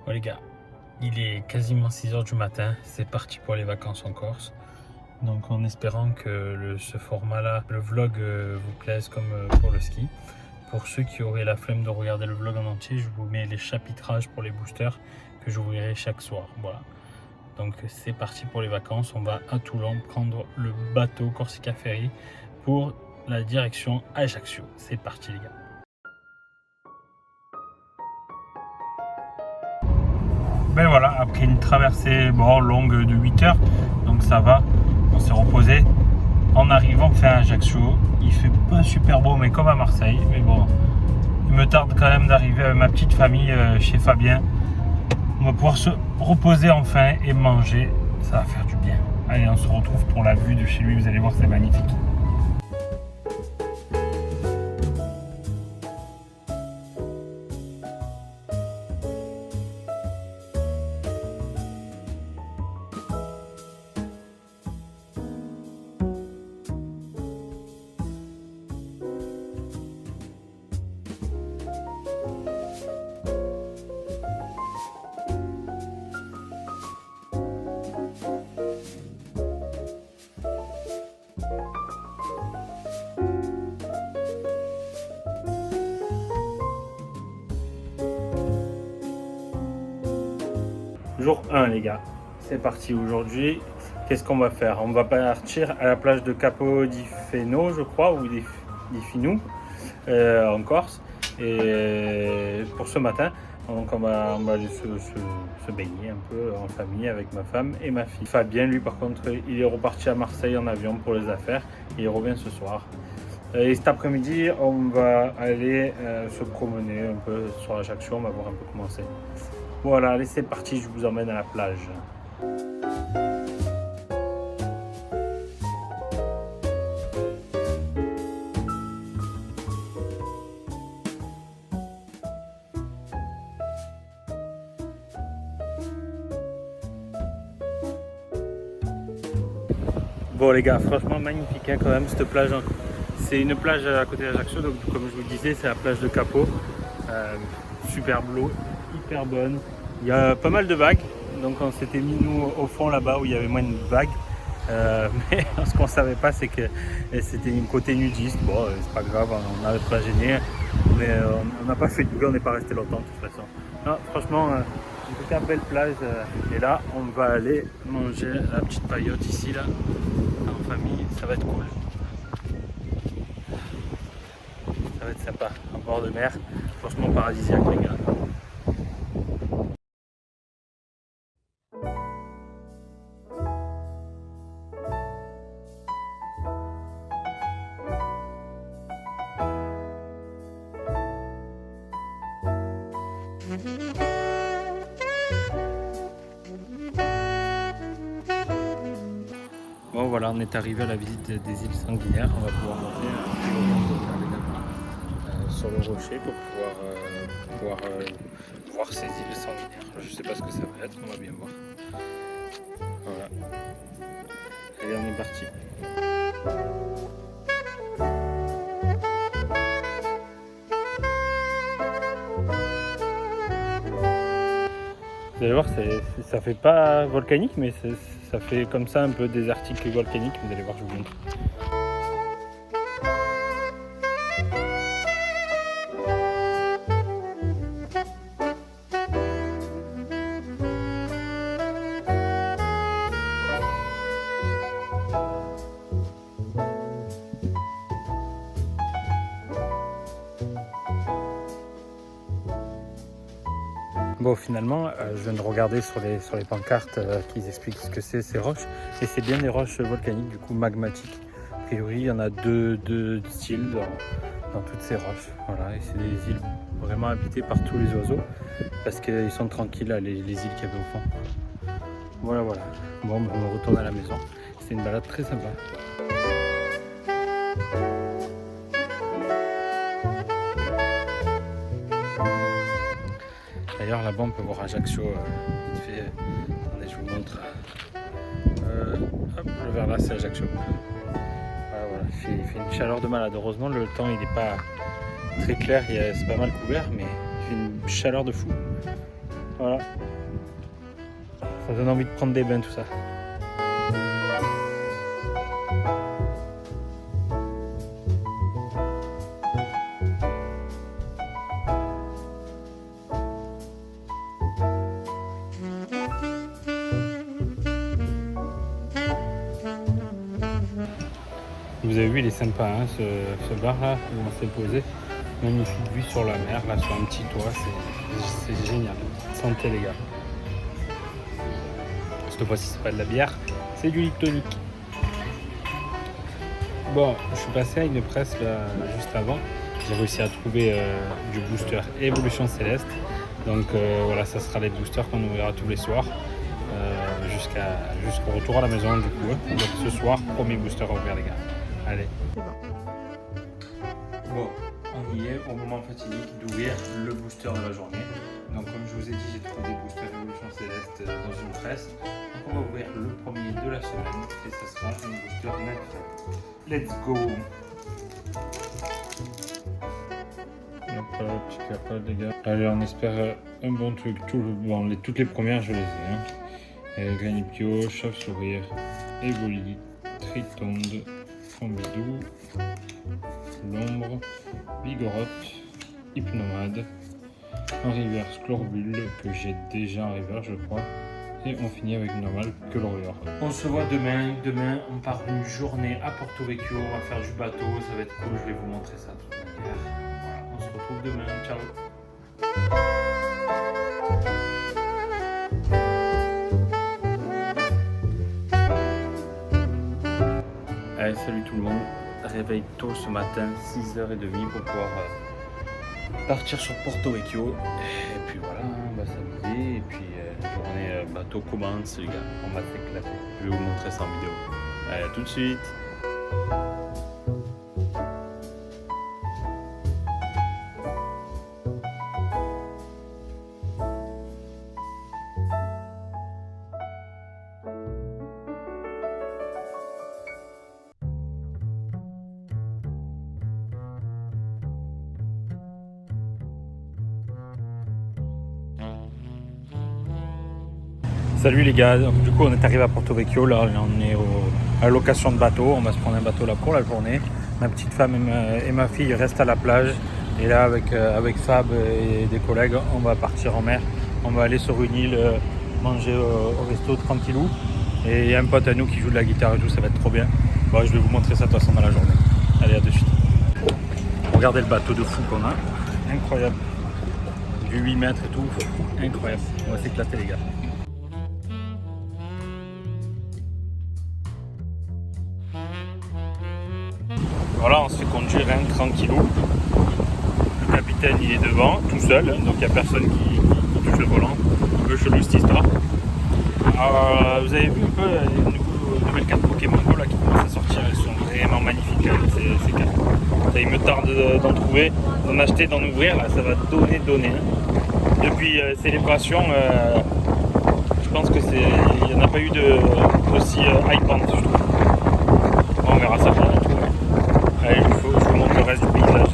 Bon les gars, il est quasiment 6h du matin, c'est parti pour les vacances en Corse. Donc en espérant que ce format-là, le vlog vous plaise comme pour le ski. Pour ceux qui auraient la flemme de regarder le vlog en entier, je vous mets les chapitrages pour les boosters que j'ouvrirai chaque soir. Voilà. Donc c'est parti pour les vacances, on va à Toulon prendre le bateau Corsica Ferry pour la direction Ajaccio. C'est parti les gars. Ben voilà, après une traversée longue de 8 heures, donc ça va, on s'est reposé. En arrivant à Ajaccio, il fait pas super beau, mais comme à Marseille. Mais bon, il me tarde quand même d'arriver avec ma petite famille chez Fabien. On va pouvoir se reposer enfin et manger, ça va faire du bien. Allez, on se retrouve pour la vue de chez lui, vous allez voir, c'est magnifique. Jour 1 les gars, c'est parti aujourd'hui. Qu'est-ce qu'on va faire? On va partir à la plage de Capo di Feno, je crois, ou di Finu, en Corse. Et pour ce matin, donc on va aller se baigner un peu en famille avec ma femme et ma fille. Fabien, lui par contre, il est reparti à Marseille en avion pour les affaires et il revient ce soir. Et cet après-midi, on va aller se promener un peu sur Ajaccio, on va voir un peu comment c'est. Voilà, allez c'est parti, je vous emmène à la plage. Bon les gars, franchement magnifique hein, quand même cette plage. C'est une plage à côté d'Ajaccio, donc comme je vous le disais, c'est la plage de Capo. Superbe l'eau, hyper bonne. Il y a pas mal de vagues, donc on s'était mis nous au fond là-bas où il y avait moins de vagues. Mais ce qu'on savait pas, c'est que c'était une côté nudiste. Bon, c'est pas grave, on n'avait pas gêné, mais on n'a pas fait de bruit, on n'est pas resté longtemps de toute façon. Non, franchement, une super belle plage. Et là, on va aller manger la petite paillote ici, là, en famille. Ça va être cool. Ça va être sympa, en bord de mer. Franchement paradisiaque, les gars. Bon voilà, on est arrivé à la visite des îles sanguinaires. On va pouvoir monter sur le rocher pour pouvoir voir ces îles sanguinaires. Je sais pas ce que ça va être, on va bien voir. Voilà. Allez, on est parti. Vous allez voir, ça fait pas volcanique, mais ça fait comme ça un peu désertique et volcanique. Vous allez voir, je vous montre. Bon finalement, je viens de regarder sur les pancartes qui expliquent ce que c'est ces roches. Et c'est bien des roches volcaniques, du coup magmatiques. A priori, il y en a deux styles dans toutes ces roches. Voilà, et c'est des îles vraiment habitées par tous les oiseaux. Parce qu'ils sont tranquilles, là, les îles qu'il y avait au fond. Voilà, voilà. Bon, on retourne à la maison. C'était une balade très sympa. D'ailleurs là-bas on peut voir Ajaccio vite fait. Attendez, je vous montre. Hop, le vers là c'est Ajaccio. Voilà, il fait une chaleur de malade. Heureusement le temps il n'est pas très clair, c'est pas mal couvert, mais il fait une chaleur de fou. Voilà. Ça donne envie de prendre des bains tout ça. Vous avez vu, il est sympa hein, ce bar là où on s'est posé. Magnifique vue sur la mer, là sur un petit toit, c'est génial. Santé les gars. Cette fois-ci c'est pas de la bière, c'est du Liptonic. Bon, je suis passé à une presse là juste avant. J'ai réussi à trouver du booster Évolution Céleste. Donc voilà, ça sera les boosters qu'on ouvrira tous les soirs jusqu'au retour à la maison du coup. Donc ce soir, premier booster à ouvrir les gars. Allez. Bon, on y est au moment fatidique d'ouvrir le booster de la journée. Donc comme je vous ai dit, j'ai trouvé des boosters Évolution Céleste dans une presse. Donc on va ouvrir le premier de la semaine et ce sera un booster naturel. Let's go. Petit capable les gars. Allez, on espère un bon truc. Toutes les premières je les ai. Hein. Granipio, Chauve-Sourire, Evoli, Tritonde, Fombidou, L'Ombre, Vigorotte, Hypnomade, en reverse Chlorbule que j'ai déjà en reverse je crois. Et on finit avec une normale que l'Orior. On se voit demain. Demain, on part une journée à Porto Vecchio. On va faire du bateau. Ça va être cool. Je vais vous montrer ça de toute manière. Voilà, on se retrouve demain. Ciao. Allez, salut tout le monde. Réveil tôt ce matin, 6h30 pour pouvoir partir sur Porto Vecchio. Et puis voilà, on va s'amuser. Et puis la journée bateau commence les gars. On va s'éclater. Je vais vous montrer ça en vidéo. Allez, à tout de suite. Salut les gars, donc, du coup on est arrivé à Porto Vecchio, là on est à la location de bateau, on va se prendre un bateau là pour la journée. Ma petite femme et ma fille restent à la plage et là avec Fab et des collègues on va partir en mer. On va aller sur une île manger au resto tranquillou et il y a un pote à nous qui joue de la guitare et tout, ça va être trop bien. Bon, je vais vous montrer ça de toute façon dans la journée. Allez, à de suite. Regardez le bateau de fou qu'on a, incroyable. Du 8 mètres et tout, incroyable. On va s'éclater les gars. Voilà, on se fait conduire tranquillou. Le capitaine il est devant, tout seul, hein, donc il n'y a personne qui touche le volant. Un peu chelou cette histoire. Vous avez vu un peu les nouvelles cartes Pokémon Go là, qui commencent à sortir, elles sont vraiment magnifiques hein, ces cartes. Ça, il me tarde d'en trouver, d'en acheter, d'en ouvrir, là ça va donner. Hein. Depuis Célébration, je pense que il n'y en a pas eu aussi hypant, je trouve. Bon, on verra ça. Allez, je vous montre le reste du paysage.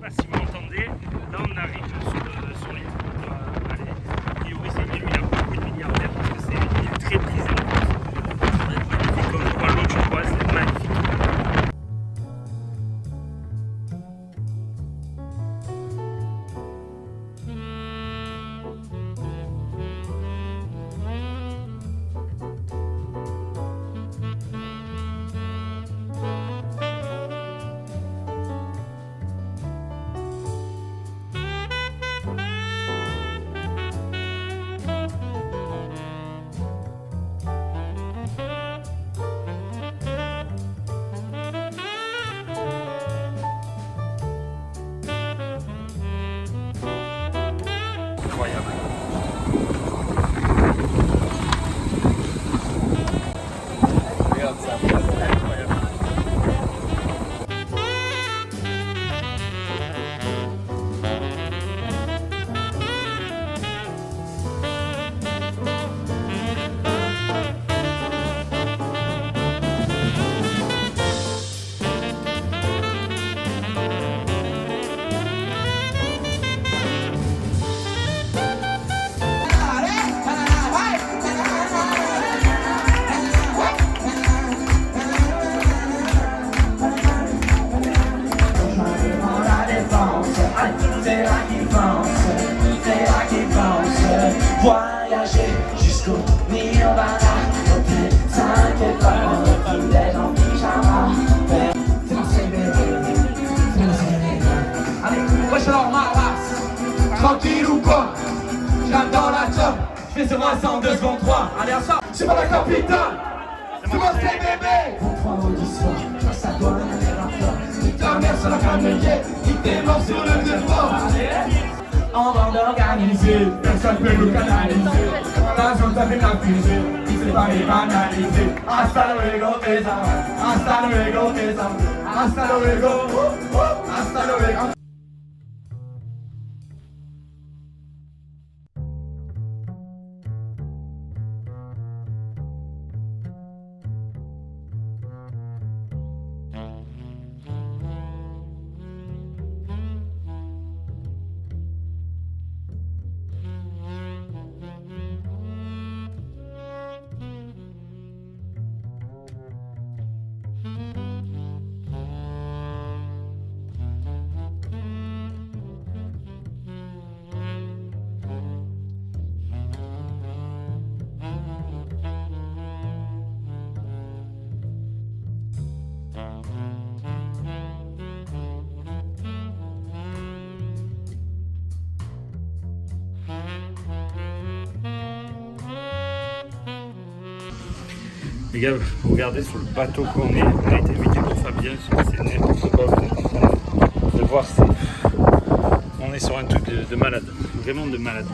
Si vous m'entendez, là on arrive sur l'île où on doit aller. A priori c'est une île où il y a beaucoup de milliardaires parce que c'est une île très prisée en France. Ça va être magnifique comme je vois l'autre, je crois, c'est magnifique. Fais sur moi ça en 2 secondes 3. Allez à ça. C'est pas la capitale. C'est moi c'est bébé. 23 auditions, toi ça doit aller rapide. Nique ta mère sur la camionnière, nique tes morts sur le dépôt. On va l'organiser, personne peut nous canaliser. La zone t'a fait l'accuser, il s'est pas les banaliser. Hasta luego tes amis, hasta luego tes amis, hasta luego, hasta luego. Les gars, regardez sur le bateau qu'on est, on a été invité pour Fabien, c'est n'importe quoi, vous êtes en train de voir, on est sur un truc de malade, vraiment de malade.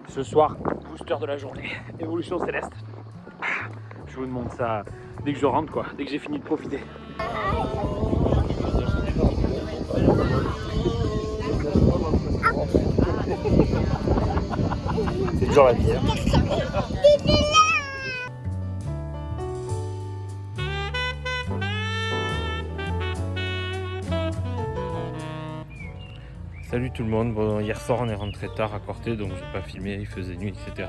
Ce soir, booster de la journée, évolution céleste. Je vous demande ça dès que je rentre, quoi, dès que j'ai fini de profiter. C'est toujours la vie. Hein. Salut tout le monde, bon, hier soir on est rentré tard à Corté, donc j'ai pas filmé, il faisait nuit, etc.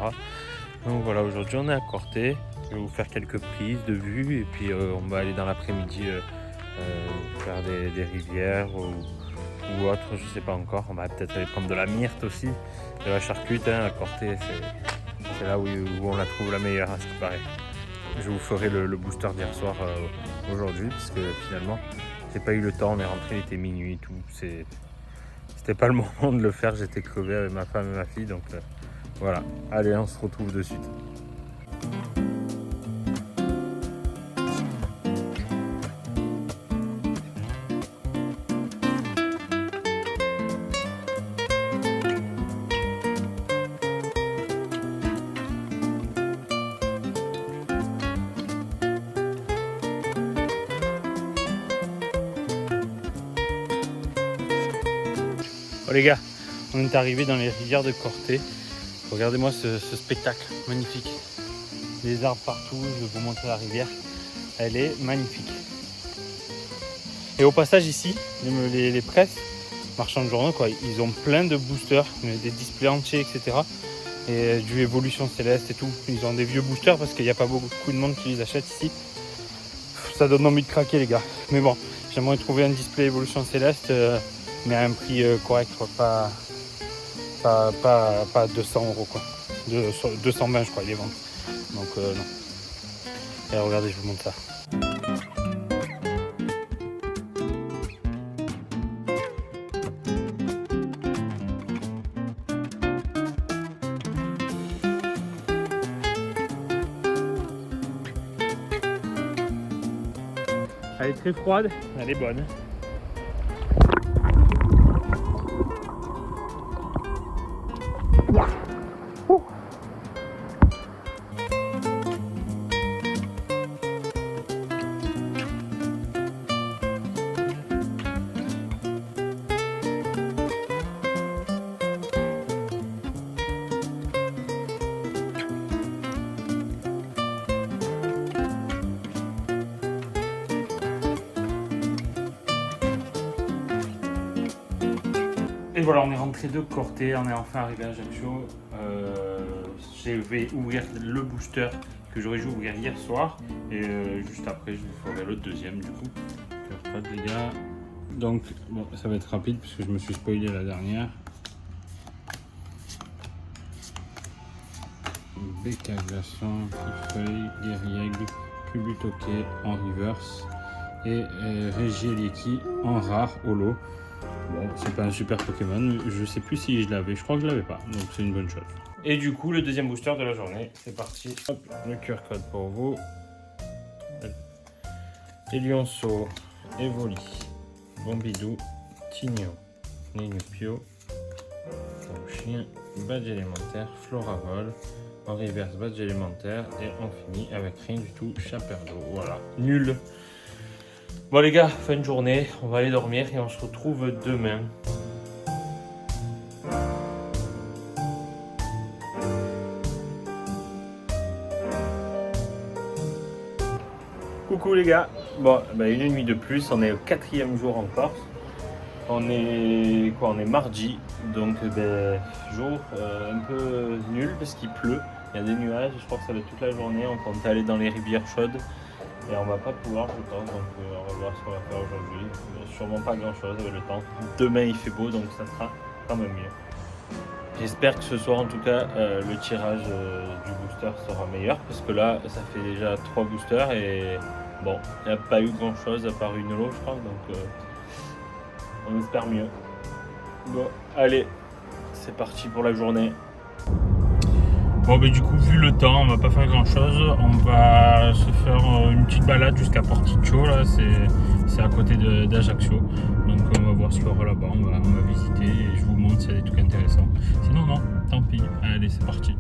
Donc voilà, aujourd'hui on est à Corté, je vais vous faire quelques prises de vue et puis on va aller dans l'après-midi faire des rivières ou autre, je sais pas encore. On va peut-être aller prendre de la myrte aussi, de la charcute, hein, à Corté, c'est là où on la trouve la meilleure à ce qui paraît. Je vous ferai le booster d'hier soir aujourd'hui, parce que finalement j'ai pas eu le temps, on est rentré, il était minuit et tout, c'était pas le moment de le faire, j'étais crevé avec ma femme et ma fille, donc voilà. Allez, on se retrouve de suite. Oh les gars, on est arrivé dans les rivières de Corté. Regardez-moi ce spectacle magnifique. Des arbres partout, je vais vous montrer la rivière. Elle est magnifique. Et au passage ici, les presses, marchands de journaux, quoi, ils ont plein de boosters, des displays entiers, etc. Et du Évolution Céleste et tout. Ils ont des vieux boosters parce qu'il n'y a pas beaucoup de monde qui les achète ici. Ça donne envie de craquer les gars. Mais bon, j'aimerais trouver un display Évolution Céleste. Mais à un prix correct, quoi. Pas 200 € quoi. 220 je crois il les vendent. Donc non. Et regardez, je vous montre ça. Elle est très froide, elle est bonne. Et voilà, on est rentré de Corté, on est enfin arrivé à Ajaccio. Je vais ouvrir le booster que j'aurais dû ouvrir hier soir. Et juste après, je vous ferai le deuxième du coup. Les gars. Donc, bon, ça va être rapide puisque je me suis spoilé la dernière. Becca glaçon, Feuille, Guerriègle, Pubutoke en reverse et Regieleki en rare holo. Bon, c'est pas un super Pokémon, je sais plus si je l'avais, je crois que je l'avais pas, donc c'est une bonne chose. Et du coup, le deuxième booster de la journée, c'est parti. Hop, le QR code pour vous. Elionceau, Evoli, Bombidou, Tigno, Ninupio, chien, badge élémentaire, Floravol, en reverse badge élémentaire et on finit avec rien du tout, Chaperdo. Voilà, nul. Bon les gars, fin de journée, on va aller dormir et on se retrouve demain. Coucou les gars, bon une nuit de plus, on est au 4e jour en Corse. On est mardi, donc jour un peu nul parce qu'il pleut, il y a des nuages, je crois que ça va être toute la journée, on compte aller dans les rivières chaudes et on va pas pouvoir je pense, donc on va voir ce qu'on va faire aujourd'hui. Sûrement pas grand chose avec le temps. Demain il fait beau donc ça sera quand même mieux. J'espère que ce soir en tout cas le tirage du booster sera meilleur parce que là ça fait déjà 3 boosters et bon, il n'y a pas eu grand chose à part une holo je crois donc on espère mieux. Bon, allez, c'est parti pour la journée. Bon, du coup, vu le temps, on va pas faire grand chose. On va se faire une petite balade jusqu'à Porticcio. Là, c'est à côté d'Ajaccio. Donc, on va voir ce qu'il y aura là-bas. On va visiter et je vous montre s'il y a des trucs intéressants. Sinon, non, tant pis. Allez, c'est parti.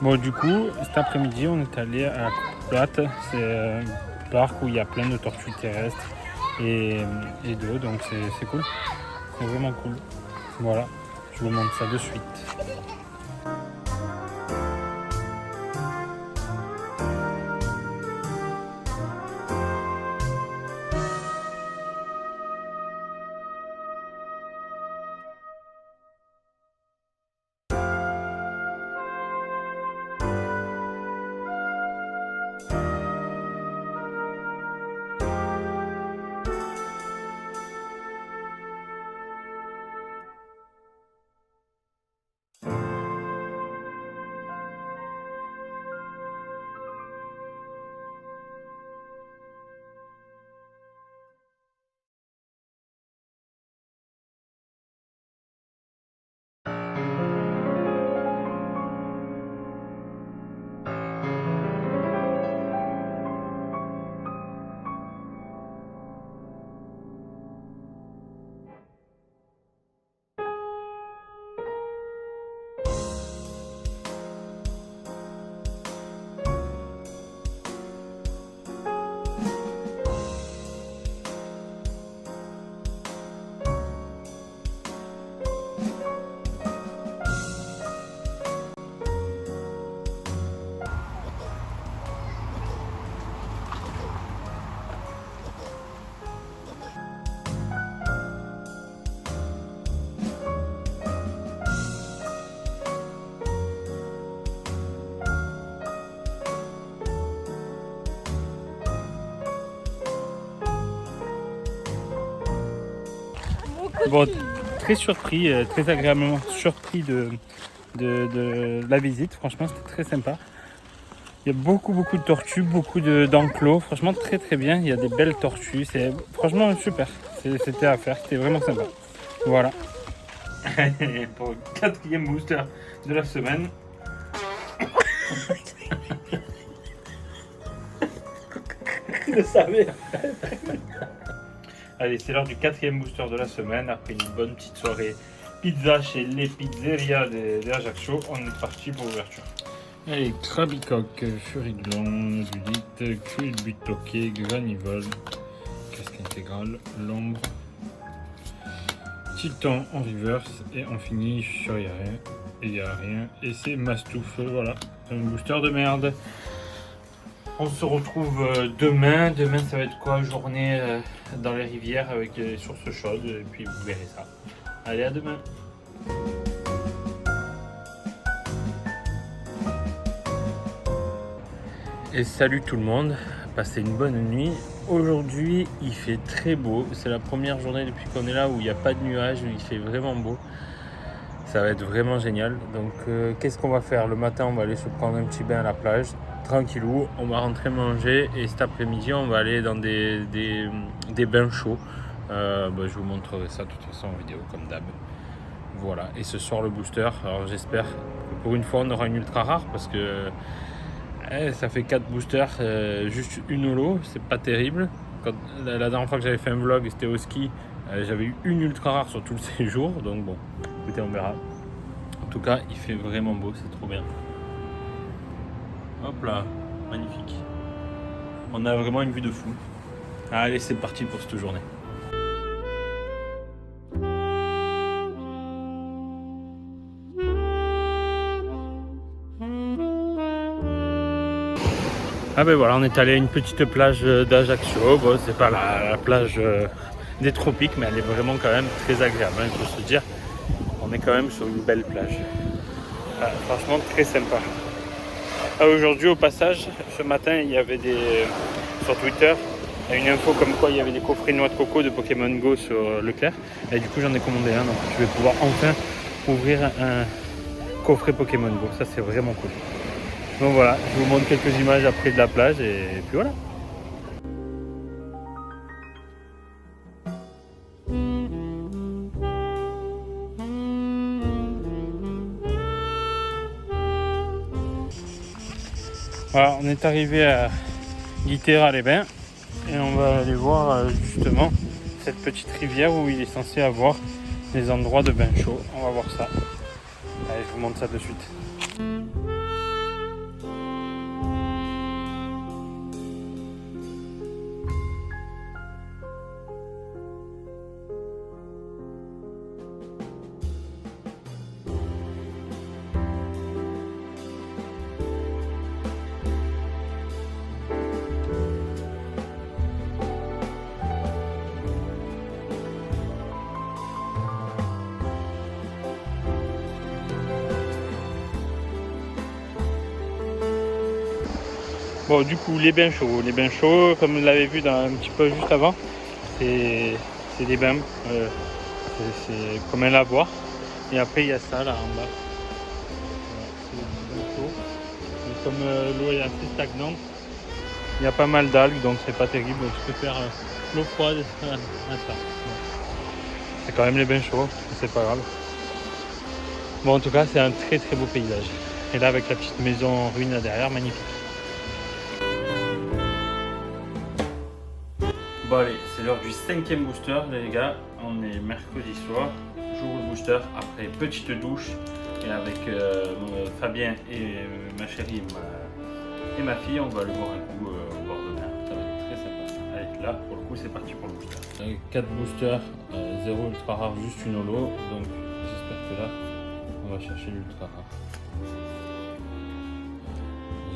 Bon, du coup, cet après-midi, on est allé à Plate. C'est un parc où il y a plein de tortues terrestres et d'eau, donc c'est cool. C'est vraiment cool. Voilà, je vous montre ça de suite. Bon, très surpris, très agréablement surpris de la visite. Franchement, c'était très sympa. Il y a beaucoup de tortues, beaucoup d'enclos. Franchement, très bien. Il y a des belles tortues. C'est franchement super. C'était à faire. C'était vraiment sympa. Voilà. Et pour le 4e booster de la semaine. Je le savais. Allez, c'est l'heure du 4e booster de la semaine. Après une bonne petite soirée pizza chez les pizzerias d'Ajaccio, on est parti pour l'ouverture. Allez, Krabicoque, Furiglon, Judith, Culbutoke, Granivol, casque intégrale, l'ombre, tiltant en reverse et on finit sur il n'y a rien. Et c'est Mastouf, voilà, un booster de merde. On se retrouve demain. Demain, ça va être quoi? Journée dans les rivières avec des sources chaudes. Et puis vous verrez ça. Allez, à demain. Et salut tout le monde. Passez une bonne nuit. Aujourd'hui, il fait très beau. C'est la première journée depuis qu'on est là où il n'y a pas de nuages. Il fait vraiment beau. Ça va être vraiment génial. Donc, qu'est-ce qu'on va faire? Le matin, on va aller se prendre un petit bain à la plage. Tranquillou, on va rentrer manger et cet après-midi on va aller dans des bains chauds. Je vous montrerai ça de toute façon en vidéo comme d'hab. Voilà, et ce soir le booster, alors j'espère que pour une fois on aura une ultra rare parce que ça fait 4 boosters, juste une holo, c'est pas terrible. La dernière fois que j'avais fait un vlog c'était au ski, j'avais eu une ultra rare sur tout le séjour, donc bon, écoutez, on verra. En tout cas il fait vraiment beau, c'est trop bien. Hop là, magnifique. On a vraiment une vue de fou. Allez, c'est parti pour cette journée. Ah ben voilà, on est allé à une petite plage d'Ajaccio. Bon, c'est pas la plage des tropiques, mais elle est vraiment quand même très agréable, il faut se dire. On est quand même sur une belle plage. Franchement, très sympa. Aujourd'hui, au passage, ce matin, il y avait sur Twitter une info comme quoi il y avait des coffrets noix de coco de Pokémon Go sur Leclerc. Et du coup, j'en ai commandé un, donc je vais pouvoir enfin ouvrir un coffret Pokémon Go. Ça, c'est vraiment cool. Donc voilà, je vous montre quelques images après de la plage et puis voilà. Voilà, on est arrivé à Guitera-les-Bains et on va aller voir justement cette petite rivière où il est censé avoir des endroits de bain chaud. On va voir ça. Allez, je vous montre ça de suite. Bon, du coup, les bains chauds, comme vous l'avez vu un petit peu juste avant, c'est des bains, c'est comme un lavoir. Et après, il y a ça là en bas. Voilà, c'est des bains chauds. Et comme l'eau est assez stagnante, il y a pas mal d'algues, donc c'est pas terrible. Donc, tu peux faire l'eau froide à ça. Bon. C'est quand même les bains chauds, c'est pas grave. Bon, en tout cas, c'est un très très beau paysage. Et là, avec la petite maison en ruine là derrière, magnifique. Bon allez, c'est l'heure du 5e booster les gars, on est mercredi soir, j'ouvre le booster après petite douche et avec Fabien et ma chérie et ma fille, on va aller boire un coup au bord de mer, ça va être très sympa. Allez, là pour le coup c'est parti pour le booster. 4 boosters, 0 ultra rare, juste une holo, donc j'espère que là on va chercher l'ultra rare.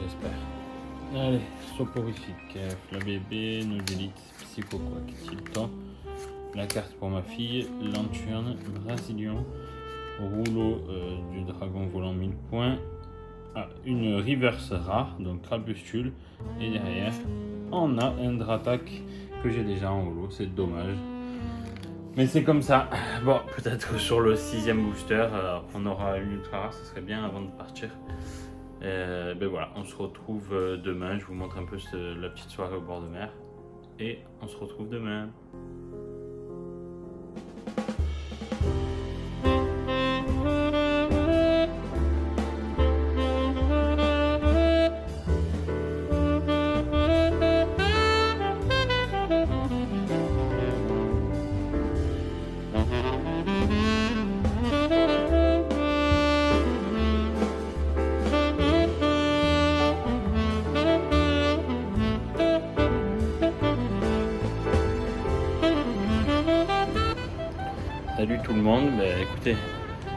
J'espère. Allez, soporifique, Flabébé, Nodélite, Psychoquack, Tiltant, la carte pour ma fille, Lanturne, Brasilion, rouleau du dragon volant 1000 points, une reverse rare, donc Crapustule, et derrière on a un Dratak que j'ai déjà en holo, c'est dommage. Mais c'est comme ça. Bon, peut-être sur le 6e booster, on aura une ultra rare, ce serait bien avant de partir. Ben voilà, on se retrouve demain. Je vous montre un peu la petite soirée au bord de mer. Et on se retrouve demain. monde. Écoutez,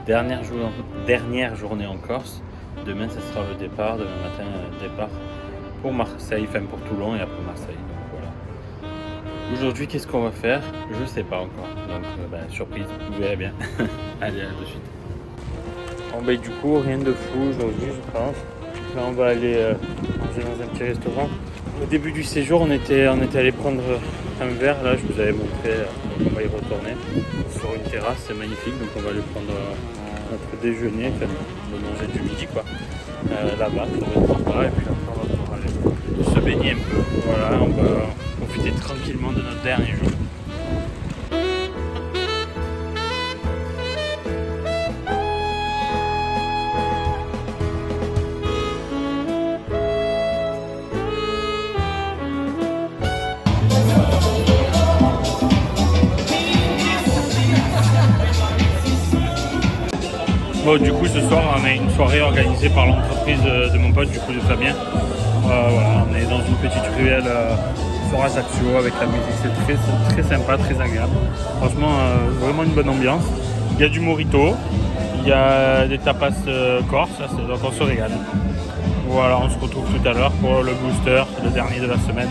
dernière journée en Corse. Demain, ce sera le départ. Demain matin, départ pour Marseille, enfin pour Toulon et après Marseille. Donc voilà. Aujourd'hui, qu'est-ce qu'on va faire? Je sais pas encore. Donc surprise, vous verrez bien. Allez, à de suite. Bon, du coup, rien de fou aujourd'hui, je pense. Là, on va aller manger dans un petit restaurant. Au début du séjour, on était allé prendre un verre. Là, je vous avais montré. Donc on va y retourner sur une terrasse, c'est magnifique. Donc on va aller prendre notre déjeuner, enfin le manger du midi, quoi. Là-bas, ça va être sympa. Et puis après, on va pouvoir aller se baigner un peu. Voilà, on va profiter tranquillement de notre dernier jour. Bon, du coup, ce soir, on a une soirée organisée par l'entreprise de mon pote, du coup, de Fabien. Voilà, on est dans une petite ruelle sur Ajaccio avec la musique, c'est très sympa, très agréable. Franchement, vraiment une bonne ambiance. Il y a du mojito, il y a des tapas corse, donc on se régale. Voilà, on se retrouve tout à l'heure pour le booster, le dernier de la semaine.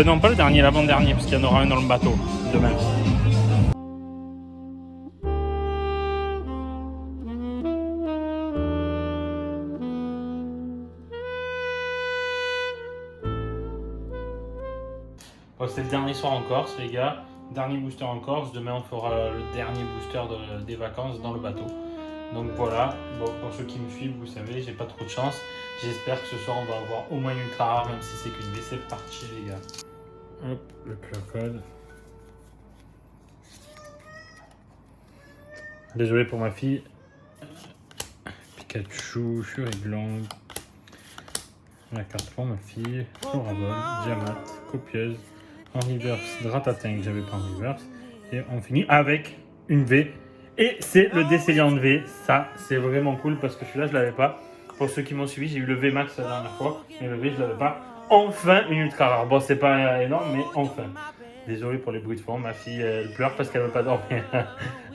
Non, pas le dernier, l'avant-dernier, parce qu'il y en aura un dans le bateau demain. Bon, c'est le dernier soir en Corse, les gars. Dernier booster en Corse. Demain, on fera le dernier booster des vacances dans le bateau. Donc voilà. Bon, pour ceux qui me suivent, vous savez, j'ai pas trop de chance. J'espère que ce soir, on va avoir au moins une ultra rare, même si c'est qu'une V. C'est parti, les gars. Hop, le QR code. Désolé pour ma fille. Pikachu, Furiblanc. La carte pour ma fille. Floravol, Diamat, Copieuse. En reverse, Dratatin que j'avais pas en reverse. Et on finit avec une V. Et c'est le Décéliant de V. Ça, c'est vraiment cool parce que celui-là, je l'avais pas. Pour ceux qui m'ont suivi, j'ai eu le V Max la dernière fois. Mais le V, je l'avais pas. Enfin, une ultra rare. Bon, c'est pas énorme, mais enfin. Désolé pour les bruits de fond. Ma fille, elle pleure parce qu'elle veut pas dormir.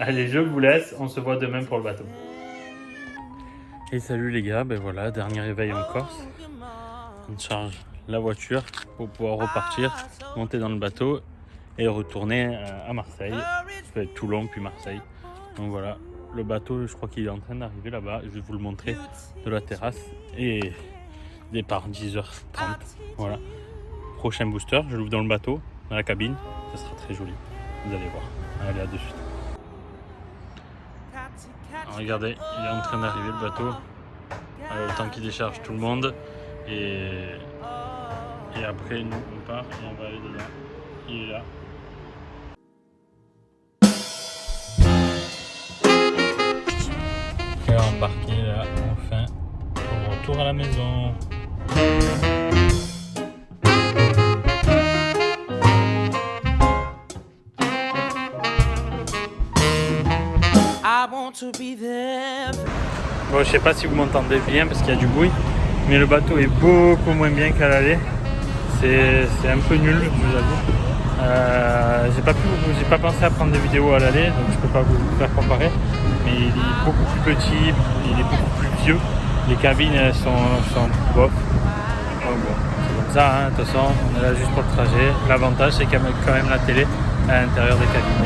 Allez, je vous laisse. On se voit demain pour le bateau. Et salut les gars. Voilà, dernier réveil en Corse. On charge la voiture pour pouvoir repartir, monter dans le bateau et retourner à Marseille, Toulon puis Marseille. Donc voilà, le bateau, je crois qu'il est en train d'arriver là-bas. Je vais vous le montrer de la terrasse et départ 10h30. Voilà, prochain booster, je l'ouvre dans le bateau, dans la cabine, ça sera très joli. Vous allez voir. Allez, à de suite. Alors, regardez, il est en train d'arriver le bateau. Le temps qu'il décharge tout le monde. Et après, nous, on part et on va aller dedans. Il est là. Et embarqué là, enfin, pour retour à la maison. Bon, je sais pas si vous m'entendez bien parce qu'il y a du bruit, mais le bateau est beaucoup moins bien qu'à l'aller. C'est un peu nul, je vous avoue. J'ai pas pensé à prendre des vidéos à l'aller, donc je peux pas vous faire comparer. Mais il est beaucoup plus petit, il est beaucoup plus vieux. Les cabines elles sont bof. Donc bon, c'est comme ça, hein. De toute façon, on est là juste pour le trajet. L'avantage c'est qu'il y a quand même la télé à l'intérieur des cabines.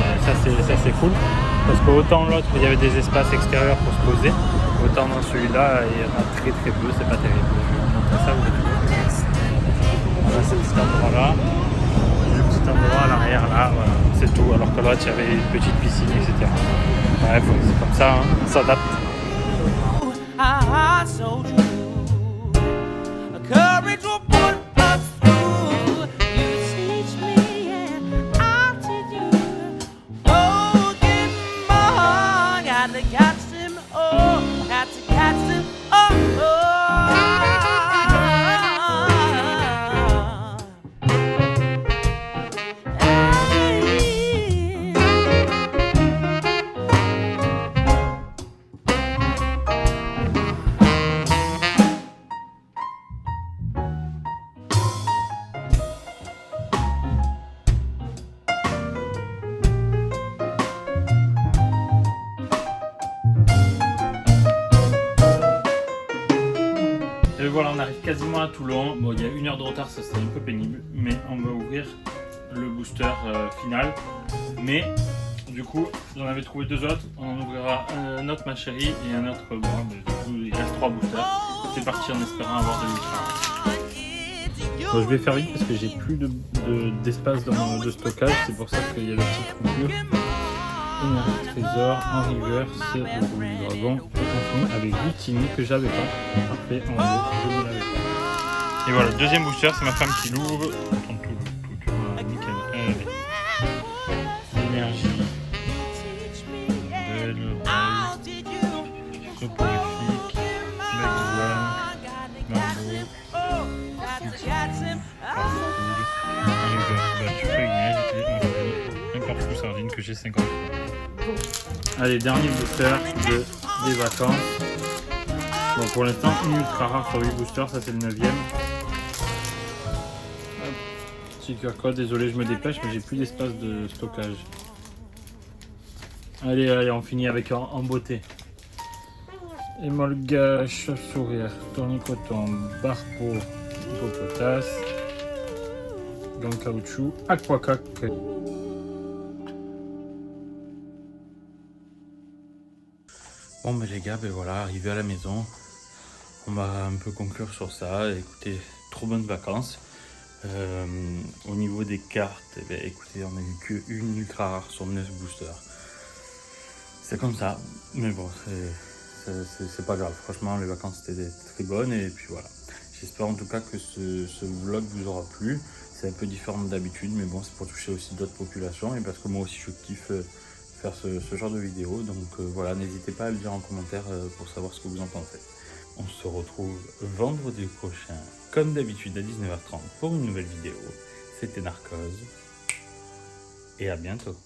Et ça c'est cool. Parce qu'autant l'autre il y avait des espaces extérieurs pour se poser, autant dans celui-là il y en a très peu, c'est pas terrible. Je vais vous montrer ça, vous allez voir. Voilà, c'est cet endroit-là, le petit endroit à l'arrière là, voilà, c'est tout. Alors que l'autre il y avait une petite piscine, etc. Bref, c'est comme ça, hein, on s'adapte. Et voilà, on arrive quasiment à Toulon. Bon, il y a 1 heure de retard, ça c'est un peu pénible, mais on va ouvrir le booster final. Mais du coup, j'en avais trouvé 2 autres. On en ouvrira un autre, ma chérie, et un autre moi. Mais du coup, il reste 3 boosters. C'est parti en espérant avoir de l'ultra. Bon, je vais faire vite parce que j'ai plus d'espace de stockage. C'est pour ça qu'il y a la petite coupure. Énergie Trésor, en reverse, le dragon, et avec Lutini que j'avais pas. Parfait, en haut, je ne l'avais pas. Et voilà, deuxième booster, c'est ma femme qui l'ouvre. Attends, tout, voilà, nickel. Allez. Énergie. Belle, rose, soporifique, Maxwell, Margot, Lutini, battu, feuillage et un parfum sardine que j'ai 50 fois. Allez, dernier booster des vacances. Bon, pour l'instant, une ultra rare sur 8 boosters, ça c'est le 9ème. Sticker code, désolé, je me dépêche, mais j'ai plus d'espace de stockage. Allez, on finit avec en beauté. Emolga, chauve-sourire, tournicoton, barpo, hippopotas, gant caoutchouc, aquacac. Bon ben les gars, ben voilà, arrivé à la maison, on va un peu conclure sur ça. Écoutez, trop bonnes vacances. Au niveau des cartes, eh ben, écoutez, on a eu qu'une ultra rare sur 9 boosters. C'est comme ça, mais bon, c'est pas grave. Franchement, les vacances étaient très bonnes et puis voilà. J'espère en tout cas que ce vlog vous aura plu. C'est un peu différent d'habitude, mais bon, c'est pour toucher aussi d'autres populations et parce que moi aussi je kiffe faire ce genre de vidéo. Donc voilà, n'hésitez pas à le dire en commentaire pour savoir ce que vous en pensez. On se retrouve vendredi prochain, comme d'habitude à 19h30 pour une nouvelle vidéo. C'était Narcose et à bientôt.